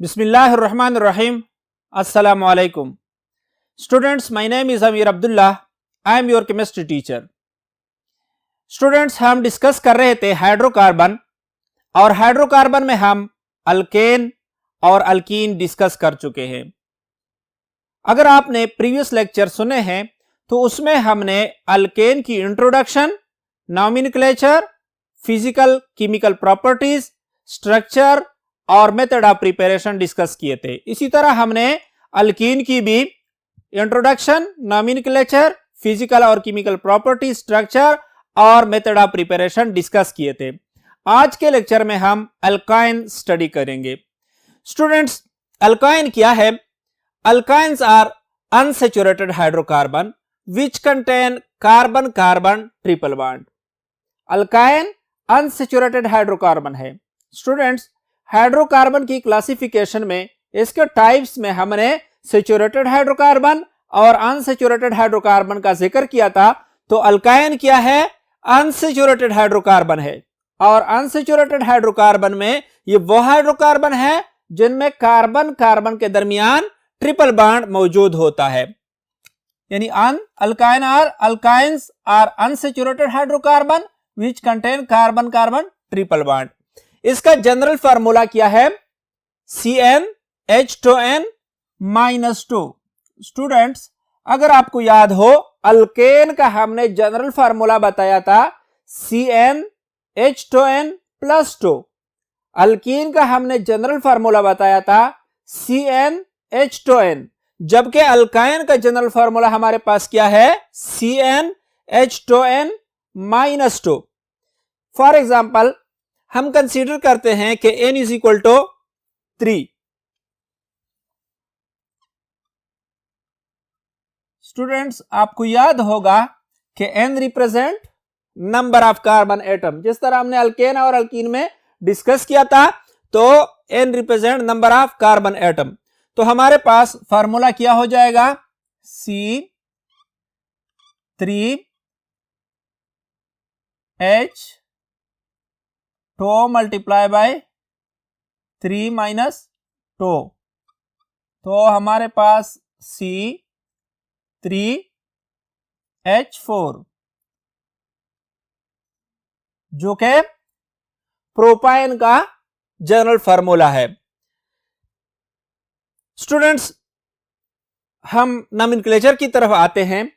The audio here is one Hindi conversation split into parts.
Bismillahirrahmanirrahim. Assalamu alaikum. Students, my name is Amir Abdullah. I am your chemistry teacher. Students, हम डिस्कस कर रहे थे हाइड्रोकार्बन और हाइड्रोकार्बन में हम अल्केन और अल्कीन डिस्कस कर चुके हैं। अगर आपने प्रीवियस लेक्चर सुने हैं तो उसमें हमने अल्केन की introduction, nomenclature, physical chemical properties, structure और मेथड ऑफ प्रिपरेशन डिस्कस किए थे। इसी तरह हमने अल्कीन की भी इंट्रोडक्शन, नॉमेनक्लेचर, फिजिकल और केमिकल प्रॉपर्टी, स्ट्रक्चर और मेथड ऑफ प्रिपरेशन डिस्कस किए थे। आज के लेक्चर में हम अल्काइन स्टडी करेंगे। स्टूडेंट्स, अल्काइन क्या है? Alkynes are unsaturated hydrocarbon which contain carbon carbon triple bond. Alkyne unsaturated hydrocarbon है। स्टूडेंट्स, हाइड्रोकार्बन की क्लासिफिकेशन में इसके टाइप्स में हमने सैचुरेटेड हाइड्रोकार्बन और अनसैचुरेटेड हाइड्रोकार्बन का जिक्र किया था। तो अल्काइन क्या है? अनसैचुरेटेड हाइड्रोकार्बन है। और अनसैचुरेटेड हाइड्रोकार्बन में ये वो हाइड्रोकार्बन है जिनमें कार्बन कार्बन के दरमियान ट्रिपल बॉन्ड मौजूद होता है। यानी alkynes are unsaturated hydrocarbon which contain carbon carbon triple bond. इसका जनरल फार्मूला क्या है? CnH2n -2। स्टूडेंट्स, अगर आपको याद हो, अल्केन का हमने जनरल फार्मूला बताया था CnH2n +2। अल्कीन का हमने जनरल फार्मूला बताया था CnH2n, जबकि अल्काइन का जनरल फार्मूला हमारे पास क्या है? CnH2n -2। फॉर एग्जाम्पल, हम कंसीडर करते हैं कि n = 3। स्टूडेंट्स, आपको याद होगा कि n represent number of carbon atom. जिस तरह हमने अल्केन और अल्कीन में डिस्कस किया था, तो n represent number of carbon atom. तो हमारे पास फार्मूला क्या हो जाएगा? C3H2 × 3 - 2। तो हमारे पास C3H4 जो कि प्रोपाइन का जनरल फार्मूला है। स्टूडेंट्स, हम नॉमेनक्लेचर की तरफ आते हैं।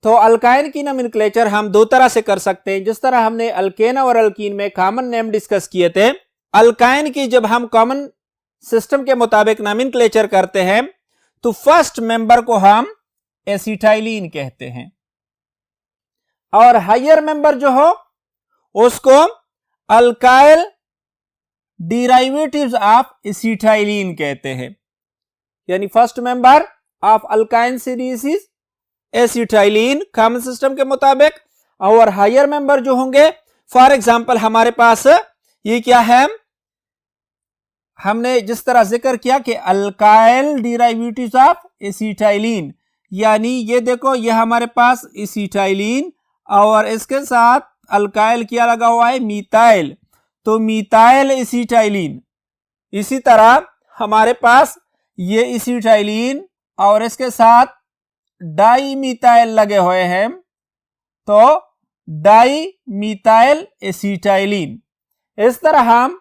तो अल्काइन की नॉमेनक्लेचर हम दो तरह से कर सकते हैं। जिस तरह हमने अल्केन और अल्कीन में कॉमन नेम डिस्कस किए थे, अल्काइन की जब हम कॉमन सिस्टम के मुताबिक नॉमेनक्लेचर करते हैं तो फर्स्ट मेंबर को हम एसिटाइलिन कहते हैं और हायर मेंबर जो हो उसको अल्काइल डिराइवेटिव्स ऑफ एसिटाइलिन कहते हैं। यानी first member of alkyne series is acetylene common system के मुताबिक, और हायर मेंबर जो होंगे, फॉर एग्जांपल हमारे पास ये क्या है? हमने जिस तरह जिक्र किया कि अल्काइल डिराइवेटिव्स ऑफ एसिटाइलिन, यानी ये देखो, ये हमारे पास एसिटाइलिन और इसके साथ अल्काइल क्या लगा हुआ है? मीथाइल। तो मीथाइल एसिटाइलिन। इसी तरह हमारे पास ये एसिटाइलिन और इसके साथ डाई मीथाइल लगे हुए हैं, तो डाई मीथाइल एसिटाइलिन। इस तरह हम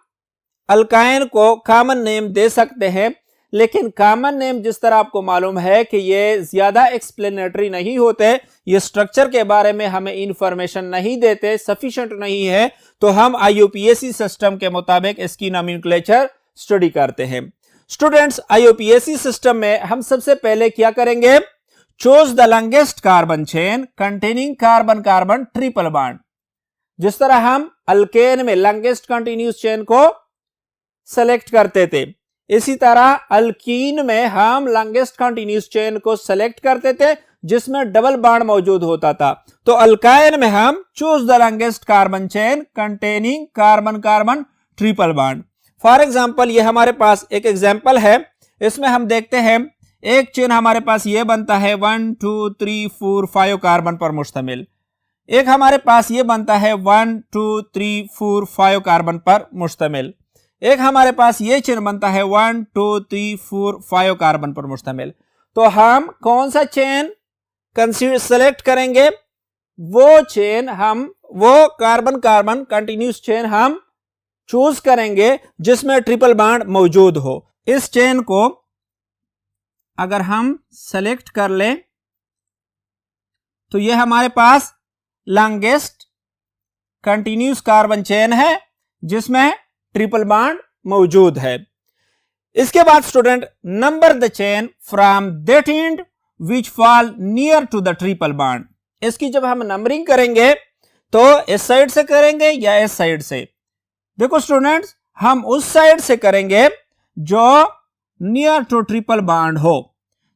अल्काइन को कॉमन नेम दे सकते हैं, लेकिन कॉमन नेम जिस तरह आपको मालूम है कि ये ज्यादा एक्सप्लेनेटरी नहीं होते, ये स्ट्रक्चर के बारे में हमें इंफॉर्मेशन नहीं देते, सफिशिएंट नहीं है, तो हम IUPAC सिस्टम के मुताबिक इसकी नॉमेनक्लेचर स्टडी करते हैं। स्टूडेंट्स, IUPAC सिस्टम में हम सबसे पहले क्या करेंगे? Choose the longest carbon chain containing carbon carbon triple bond. जिस तरह हम अल्केन में लॉन्गेस्ट कंटिन्यूस चेन को सेलेक्ट करते थे, इसी तरह अल्कीन में हम लॉन्गेस्ट कंटिन्यूस चेन को सेलेक्ट करते थे जिसमें डबल बॉन्ड मौजूद होता था। तो अल्काइन में हम choose the longest carbon chain containing carbon carbon triple bond. For example, ये हमारे पास एक एग्जांपल है। इसमें हम देखते हैं एक चेन हमारे पास ये बनता है 1 2 3 4 5 कार्बन पर मुश्तमिल। एक हमारे पास ये बनता है 1 2 3 4 5 कार्बन पर मुश्तमिल। एक हमारे पास ये चेन बनता है 1 2 3 4 5 कार्बन पर मुश्तमिल। तो हम कौन सा चेन सेलेक्ट करेंगे? वो चेन वो कार्बन कार्बन कंटिन्यूस चेन हम चूज करेंगे जिसमें ट्रिपल बॉन्ड मौजूद हो। इस चेन को अगर हम सेलेक्ट कर लें तो ये हमारे पास लॉन्गेस्ट कंटिन्यूस कार्बन चेन है जिसमें ट्रिपल बॉन्ड मौजूद है। इसके बाद student, number the chain from that end which fall near to the triple bond. इसकी जब हम नंबरिंग करेंगे तो इस साइड से करेंगे या इस साइड से? देखो स्टूडेंट्स, हम उस साइड से करेंगे जो नियर टू ट्रिपल बॉन्ड हो।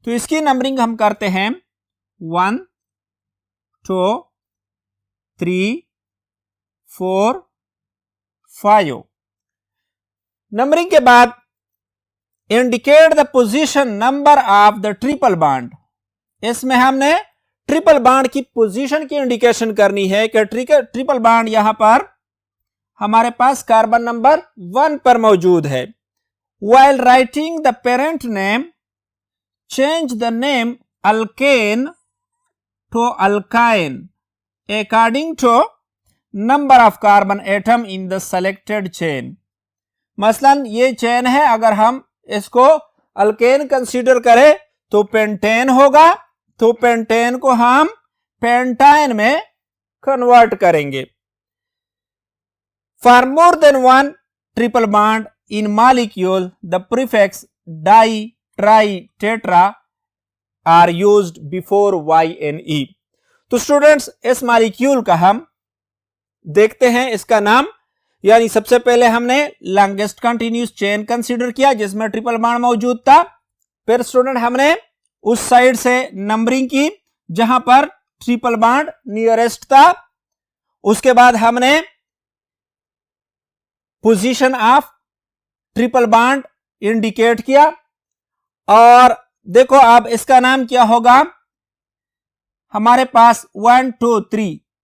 तो इसकी नंबरिंग हम करते हैं 1 2 3 4 5। नंबरिंग के बाद indicate the position number of the triple bond. इसमें हमने ट्रिपल बॉन्ड की पोजीशन की इंडिकेशन करनी है कि ट्रिपल बॉन्ड यहां पर हमारे पास कार्बन नंबर 1 पर मौजूद है। While writing the parent name, change the name alkane to alkyne according to number of carbon atom in the selected chain। मसलन ये चेन है, अगर हम इसको अल्केन कंसीडर करें तो पेंटेन होगा, तो पेंटेन को हम पेंटाइन में कन्वर्ट करेंगे। For more than one triple bond in molecule, the prefix di, tri, tetra are used before YNE। तो स्टूडेंट्स, इस मॉलिक्यूल का हम देखते हैं इसका नाम, यानी सबसे पहले हमने लॉन्गेस्ट कंटिन्यूस चेन कंसीडर किया जिसमें ट्रिपल बॉन्ड मौजूद था। फिर स्टूडेंट हमने उस साइड से नंबरिंग की जहां पर ट्रिपल बॉन्ड नियरेस्ट था। उसके बाद हमने position of triple bond indicate किया, और देखो अब इसका नाम क्या होगा? हमारे पास 1 2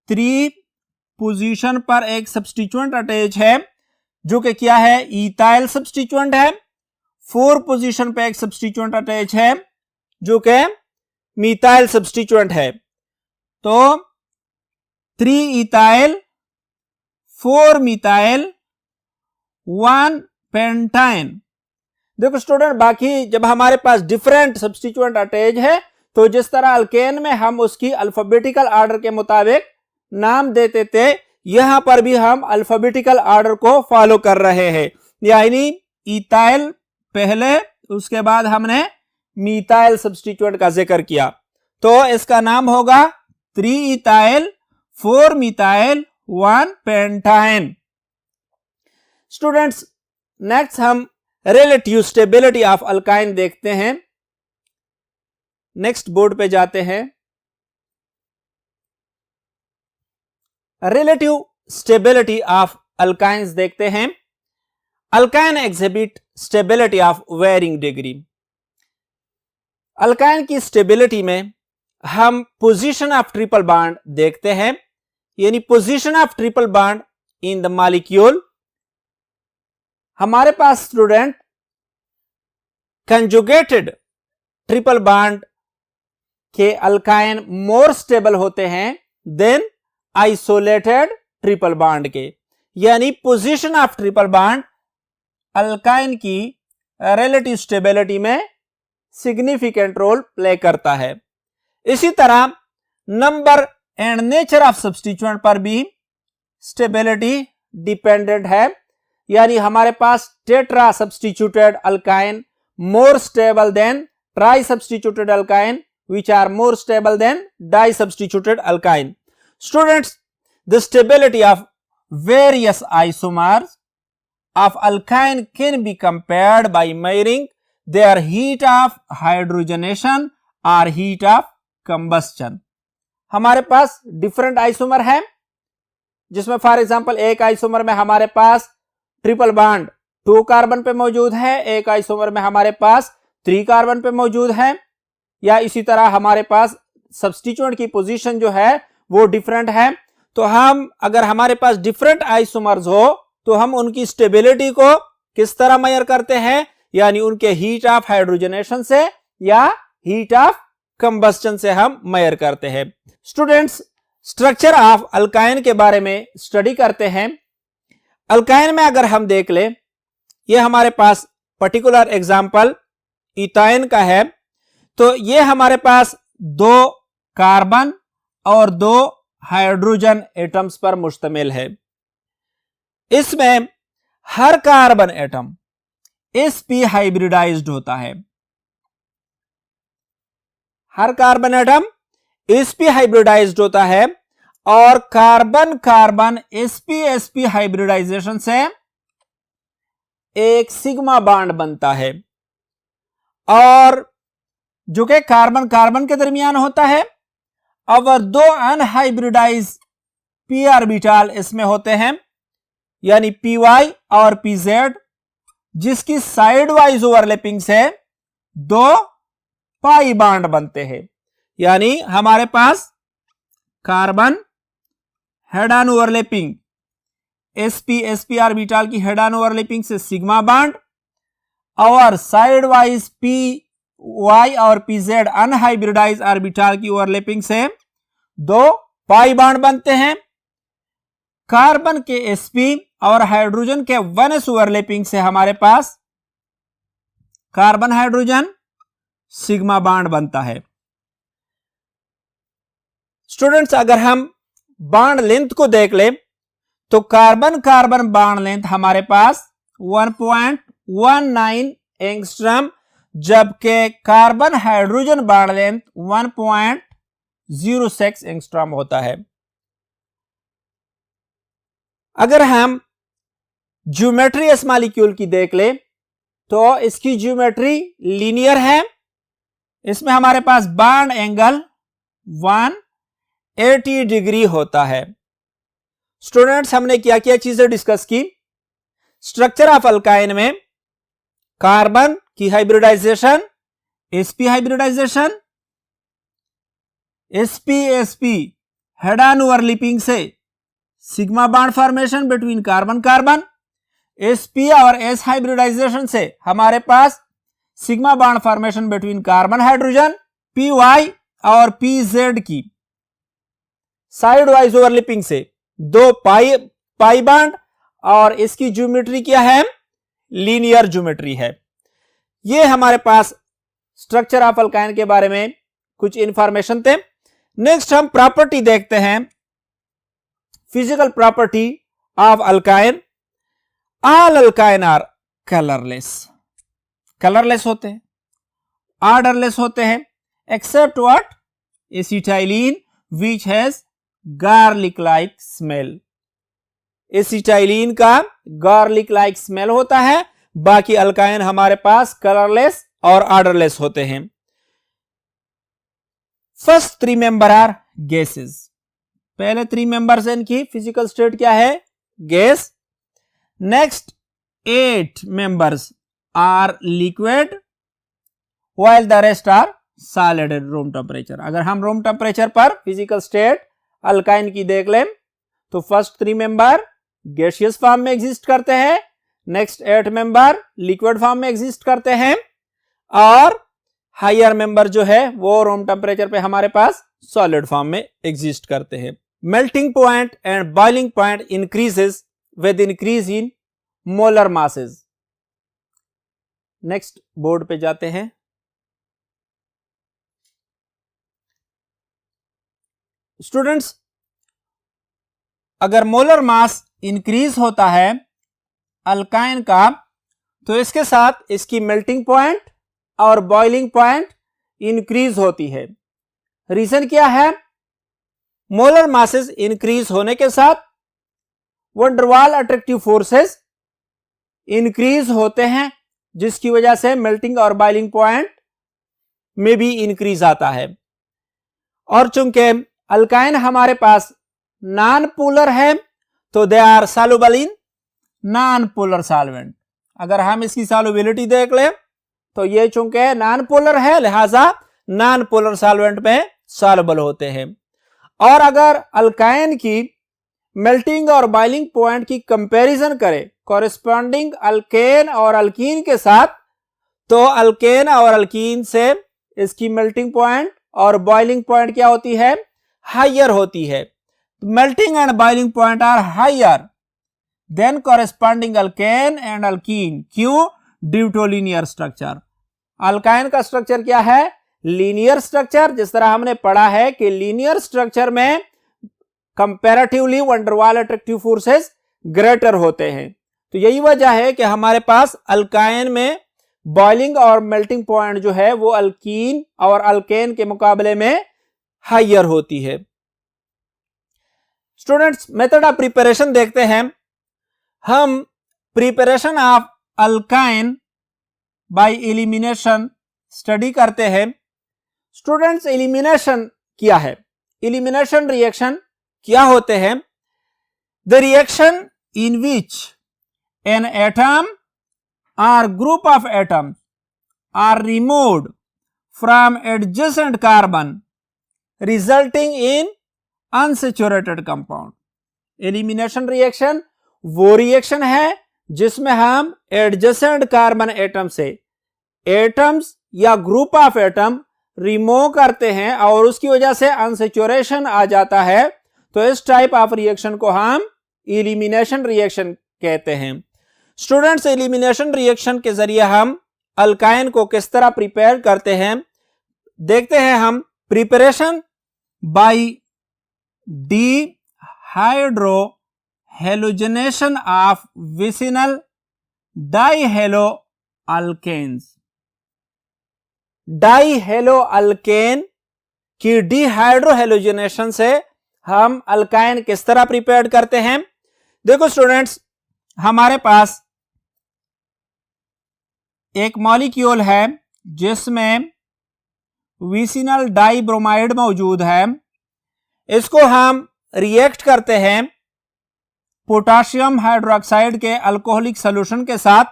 3 पोजीशन पर एक सब्स्टिट्यूएंट अटैच है जो कि क्या है? इथाइल सब्स्टिट्यूएंट है। 4 पोजीशन पे एक सब्स्टिट्यूएंट अटैच है जो कि मिथाइल सब्स्टिट्यूएंट है। तो 3 इथाइल 4 मिथाइल 1 पेंटाइन। देखो स्टूडेंट, बाकी जब हमारे पास डिफरेंट सब्स्टिट्यूएंट अटैच है तो जिस तरह अल्केन में हम उसकी अल्फाबेटिकल ऑर्डर के मुताबिक नाम देते थे, यहां पर भी हम अल्फाबेटिकल ऑर्डर को फॉलो कर रहे हैं, यानी इथाइल पहले, उसके बाद हमने मिथाइल सब्स्टिट्यूएंट का जिक्र किया। तो इसका नाम होगा 3 ethyl 4 methyl 1 pentyne. Students, next हम रिलेटिव स्टेबिलिटी ऑफ अल्काइन देखते हैं। नेक्स्ट बोर्ड पे जाते हैं। रिलेटिव स्टेबिलिटी ऑफ अल्काइंस देखते हैं। Alkyne exhibit stability of varying degree. Alkyne की स्टेबिलिटी में हम पोजीशन ऑफ ट्रिपल बॉन्ड देखते हैं, यानी position of triple bond in the molecule. हमारे पास स्टूडेंट कंजुगेटेड ट्रिपल बॉन्ड के अल्काइन मोर स्टेबल होते हैं देन आइसोलेटेड ट्रिपल बॉन्ड के, यानी position of triple bond alkyne की रिलेटिव स्टेबिलिटी में सिग्निफिकेंट रोल प्ले करता है। इसी तरह number and nature of substituent पर भी स्टेबिलिटी डिपेंडेंट है, यानी हमारे पास tetra substituted alkyne more stable than tri substituted alkyne which are more stable than di-substituted alkyne. Students, the stability of various isomers of alkyne can be compared by measuring their heat of hydrogenation or heat of combustion. हमारे पास डिफरेंट आइसोमर है जिसमें फॉर एग्जांपल एक आइसोमर में हमारे पास ट्रिपल बॉन्ड 2 कार्बन पे मौजूद है, एक आइसोमर में हमारे पास 3 कार्बन पे मौजूद है, या इसी तरह हमारे पास सब्स्टिट्यूएंट की पोजीशन जो है वो डिफरेंट है। तो हम अगर हमारे पास डिफरेंट आइसोमर्स हो तो हम उनकी स्टेबिलिटी को किस तरह मेजर करते हैं, यानी उनके हीट ऑफ हाइड्रोजनेशन से या हीट ऑफ कंबस्टन से हम मेजर करते हैं। स्टूडेंट्स, स्ट्रक्चर ऑफ अल्काइन के बारे में स्टडी करते हैं। अल्काइन में अगर हम देख ले, ये हमारे पास पर्टिकुलर एग्जांपल इथाइन का है, तो ये हमारे पास 2 कार्बन और 2 हाइड्रोजन एटम्स पर मुश्तमिल है। इसमें हर कार्बन एटम sp हाइब्रिडाइज्ड होता है। हर कार्बन एटम sp हाइब्रिडाइज्ड होता है और कार्बन कार्बन sp हाइब्रिडाइजेशन से एक सिग्मा बॉन्ड बनता है, और जो कि कार्बन कार्बन के दरमियान होता है, और 2 अनहाइब्रिडाइज p ऑर्बिटल इसमें होते हैं, यानी py और pz, जिसकी साइड वाइज ओवरलैपिंग से 2 पाई बॉन्ड बनते हैं। यानी हमारे पास carbon head on overlapping sp orbital की हेड ऑन ओवरलैपिंग से सिग्मा बॉन्ड, और साइड वाइज py और pz अनहाइब्रिडाइज ऑर्बिटल की ओवरलैपिंग से 2 पाई बॉन्ड बनते हैं। कार्बन के sp और हाइड्रोजन के 1s ओवरलैपिंग से हमारे पास कार्बन हाइड्रोजन सिग्मा बॉन्ड बनता है। स्टूडेंट्स, अगर हम बॉन्ड लेंथ को देख ले, तो कार्बन कार्बन बॉन्ड लेंथ हमारे पास 1.19 एंगस्ट्रॉम, जबकि carbon hydrogen bond length 1.06 angstrom होता है। अगर हम ज्योमेट्री इस मॉलिक्यूल की देख ले, तो इसकी ज्योमेट्री लीनियर है। इसमें हमारे पास बॉन्ड एंगल 180 डिग्री होता है। स्टूडेंट्स, हमने क्या क्या चीजें डिस्कस की। स्ट्रक्चर ऑफ अल्काइन में कार्बन की hybridisation, sp hybridisation, sp head on overlapping से sigma bond formation between carbon carbon, sp और s हाइब्रिडाइजेशन से हमारे पास sigma bond formation between carbon hydrogen, py और pz की साइड वाइज ओवरलैपिंग से 2 पाई बॉन्ड, और इसकी ज्योमेट्री क्या है, लीनियर ज्योमेट्री है। ये हमारे पास स्ट्रक्चर ऑफ अल्काइन के बारे में कुछ इंफॉर्मेशन थे। नेक्स्ट हम प्रॉपर्टी देखते हैं, physical property of alkyne. All alkyne are colourless, colourless होते हैं, ऑर्डरलेस होते हैं, except what, acetylene which has garlic like smell. Acetylene का गार्लिक लाइक स्मेल होता है, बाकी अल्काइन हमारे पास कलरलेस और ऑर्डरलेस होते हैं। फर्स्ट 3 मेंबर आर गैसेस, पहले 3 मेंबर्स इनकी फिजिकल स्टेट क्या है, gas. Next 8 members are liquid while the rest are solid at room temperature. अगर हम रूम टेम्परेचर पर फिजिकल स्टेट अल्काइन की देख लें, तो फर्स्ट 3 मेंबर गैसियस फॉर्म में एग्जिस्ट करते हैं, नेक्स्ट 8 मेंबर लिक्विड फॉर्म में एग्जिस्ट करते हैं, और हायर मेंबर जो है वो रूम टेम्परेचर पे हमारे पास सॉलिड फॉर्म में एग्जिस्ट करते हैं। Melting point and boiling point increases with increase in molar masses. Next board पे जाते हैं। स्टूडेंट्स, अगर मोलर मास इंक्रीज होता है अल्काइन का, तो इसके साथ इसकी मेल्टिंग पॉइंट और बॉइलिंग पॉइंट इंक्रीज होती है। रीजन क्या है, मोलर मासेस इंक्रीज होने के साथ वैन डर वाल अट्रैक्टिव फोर्सेस इंक्रीज होते हैं, जिसकी वजह से मेल्टिंग और बॉइलिंग पॉइंट में भी इंक्रीज आता है। और चूंकि अल्काइन हमारे पास नॉन पोलर है, तो they are soluble in non polar solvent. अगर हम इसकी सॉल्युबिलिटी देख लें, तो ये चूंकि नॉन पोलर है, लिहाजा नॉन पोलर सॉल्वेंट में सॉल्युबल होते हैं। और अगर अल्काइन की मेल्टिंग और बॉइलिंग पॉइंट की कंपैरिजन करें कॉरेस्पॉन्डिंग अल्केन और अल्कीन के साथ, तो अल्केन और अल्कीन से इसकी मेल्टिंग पॉइंट और बॉइलिंग पॉइंट क्या होती है, हायर होती है। Melting and boiling point are higher than corresponding alkane and alkene. क्यों? Due to linear structure. Alkyne का स्ट्रक्चर क्या है, लीनियर स्ट्रक्चर। जिस तरह हमने पढ़ा है कि लीनियर स्ट्रक्चर में comparatively van der Waals attractive forces greater होते हैं। तो यही वजह है कि हमारे पास अल्काइन में बॉइलिंग और मेल्टिंग पॉइंट जो है वो अल्कीन और अल्केन के मुकाबले में हायर होती है। स्टूडेंट्स, मेथड ऑफ प्रिपरेशन देखते हैं। हम preparation of alkyne by elimination study करते हैं। स्टूडेंट्स, एलिमिनेशन क्या है? एलिमिनेशन रिएक्शन क्या होते हैं? The reaction in which an atom or group of atoms are removed from adjacent carbon resulting in unsaturated compound। Elimination reaction वो रिएक्शन है जिसमें हम एडजेसेंट कार्बन एटम से एटम्स या ग्रुप ऑफ एटम रिमूव करते हैं और उसकी वजह से अनसेचुरेशन आ जाता है। तो इस टाइप ऑफ रिएक्शन को हम एलिमिनेशन रिएक्शन कहते हैं। स्टूडेंट्स, एलिमिनेशन रिएक्शन के जरिए हम अल्काइन को किस तरह प्रिपेयर करते हैं देखते हैं हम। Preparation by dehydrohalogenation of vicinal dihaloalkanes. Dihaloalkane की डिहाइड्रो हेलोजनेशन से हम अल्काइन किस तरह प्रिपेयर करते हैं। देखो स्टूडेंट्स, हमारे पास एक मॉलिक्यूल है जिसमें विसिनल डाइब्रोमाइड मौजूद है। इसको हम रिएक्ट करते हैं पोटाशियम हाइड्रोक्साइड के अल्कोहलिक सॉल्यूशन के साथ।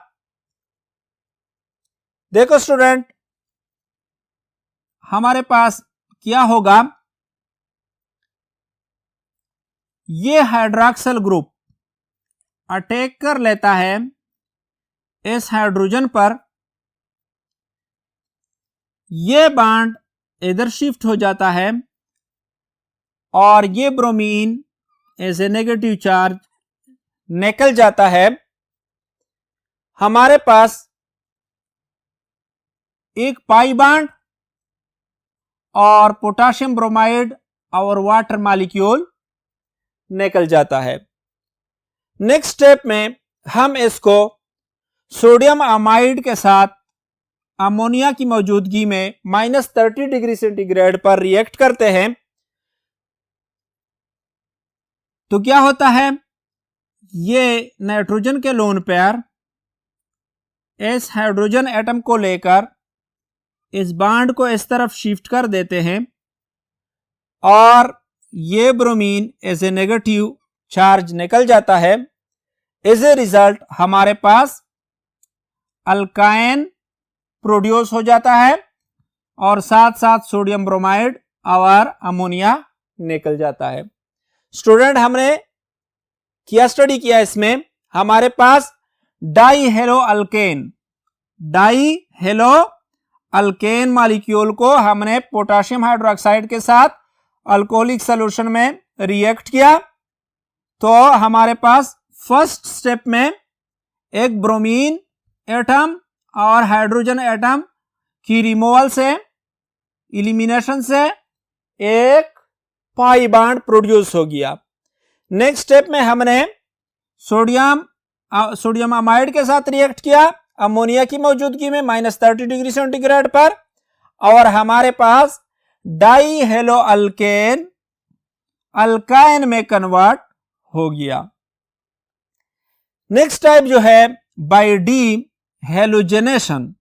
देखो स्टूडेंट, हमारे पास क्या होगा, ये हाइड्रोक्सिल ग्रुप अटैक कर लेता है इस हाइड्रोजन पर। ये बॉन्ड इधर शिफ्ट हो जाता है और ये bromine as a negative charge निकल जाता है। हमारे पास एक पाई बॉन्ड और पोटाशियम ब्रोमाइड और वाटर मॉलिक्यूल निकल जाता है। नेक्स्ट स्टेप में हम इसको सोडियम अमाइड के साथ अमोनिया की मौजूदगी में -30 डिग्री सेंटीग्रेड पर रिएक्ट करते हैं। तो क्या होता है, ये नाइट्रोजन के लोन पेयर इस हाइड्रोजन एटम को लेकर इस बॉन्ड को इस तरफ शिफ्ट कर देते हैं और ये bromine as a negative charge निकल जाता है। एज ए रिजल्ट हमारे पास अल्काइन प्रोड्यूस हो जाता है और साथ साथ सोडियम ब्रोमाइड और अमोनिया निकल जाता है। स्टूडेंट, हमने क्या स्टडी किया, इसमें हमारे पास डाइहेलो अल्केन मॉलिक्यूल को हमने पोटाशियम हाइड्रोक्साइड के साथ अल्कोहलिक सॉल्यूशन में रिएक्ट किया। तो हमारे पास फर्स्ट स्टेप में एक ब्रोमीन एटम और हाइड्रोजन एटम की रिमूवल से, एलिमिनेशन से एक पाई बॉन्ड प्रोड्यूस हो गया। नेक्स्ट स्टेप में हमने सोडियम अमाइड के साथ रिएक्ट किया अमोनिया की मौजूदगी में -30 डिग्री सेंटीग्रेड पर और हमारे पास डाइहेलो अल्केन अल्काइन में कन्वर्ट हो गया। नेक्स्ट टाइप जो है बाय डी हेलोजनेशन।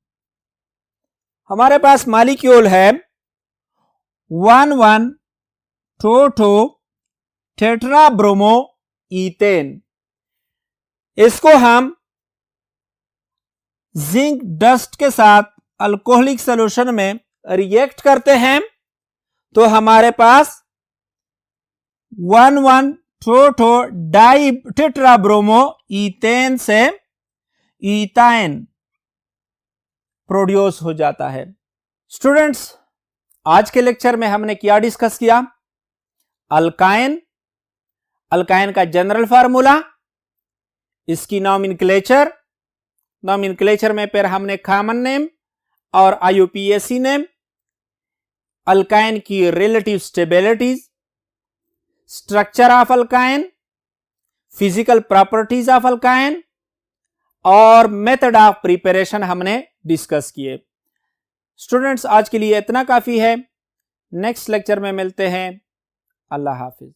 हमारे पास मॉलिक्यूल है 1,1,2,2 टेट्राब्रोमो ईथेन। इसको हम जिंक डस्ट के साथ अल्कोहलिक सॉल्यूशन में रिएक्ट करते हैं। तो हमारे पास ठो डाई टेट्राब्रोमो ईथेन से ईथाइन प्रोड्यूस हो जाता है। स्टूडेंट्स, आज के लेक्चर में हमने क्या डिस्कस किया? अल्काइन, अल्काइन का जनरल फार्मूला, इसकी नॉमेनक्लेचर में फिर हमने कॉमन नेम और आईयूपीएसी नेम, अल्काइन की relative stabilities, structure of alkyne, physical properties of alkyne और मेथड ऑफ प्रिपरेशन हमने डिस्कस किए। स्टूडेंट्स, आज के लिए इतना काफी है। नेक्स्ट लेक्चर में मिलते हैं। अल्लाह हाफिज।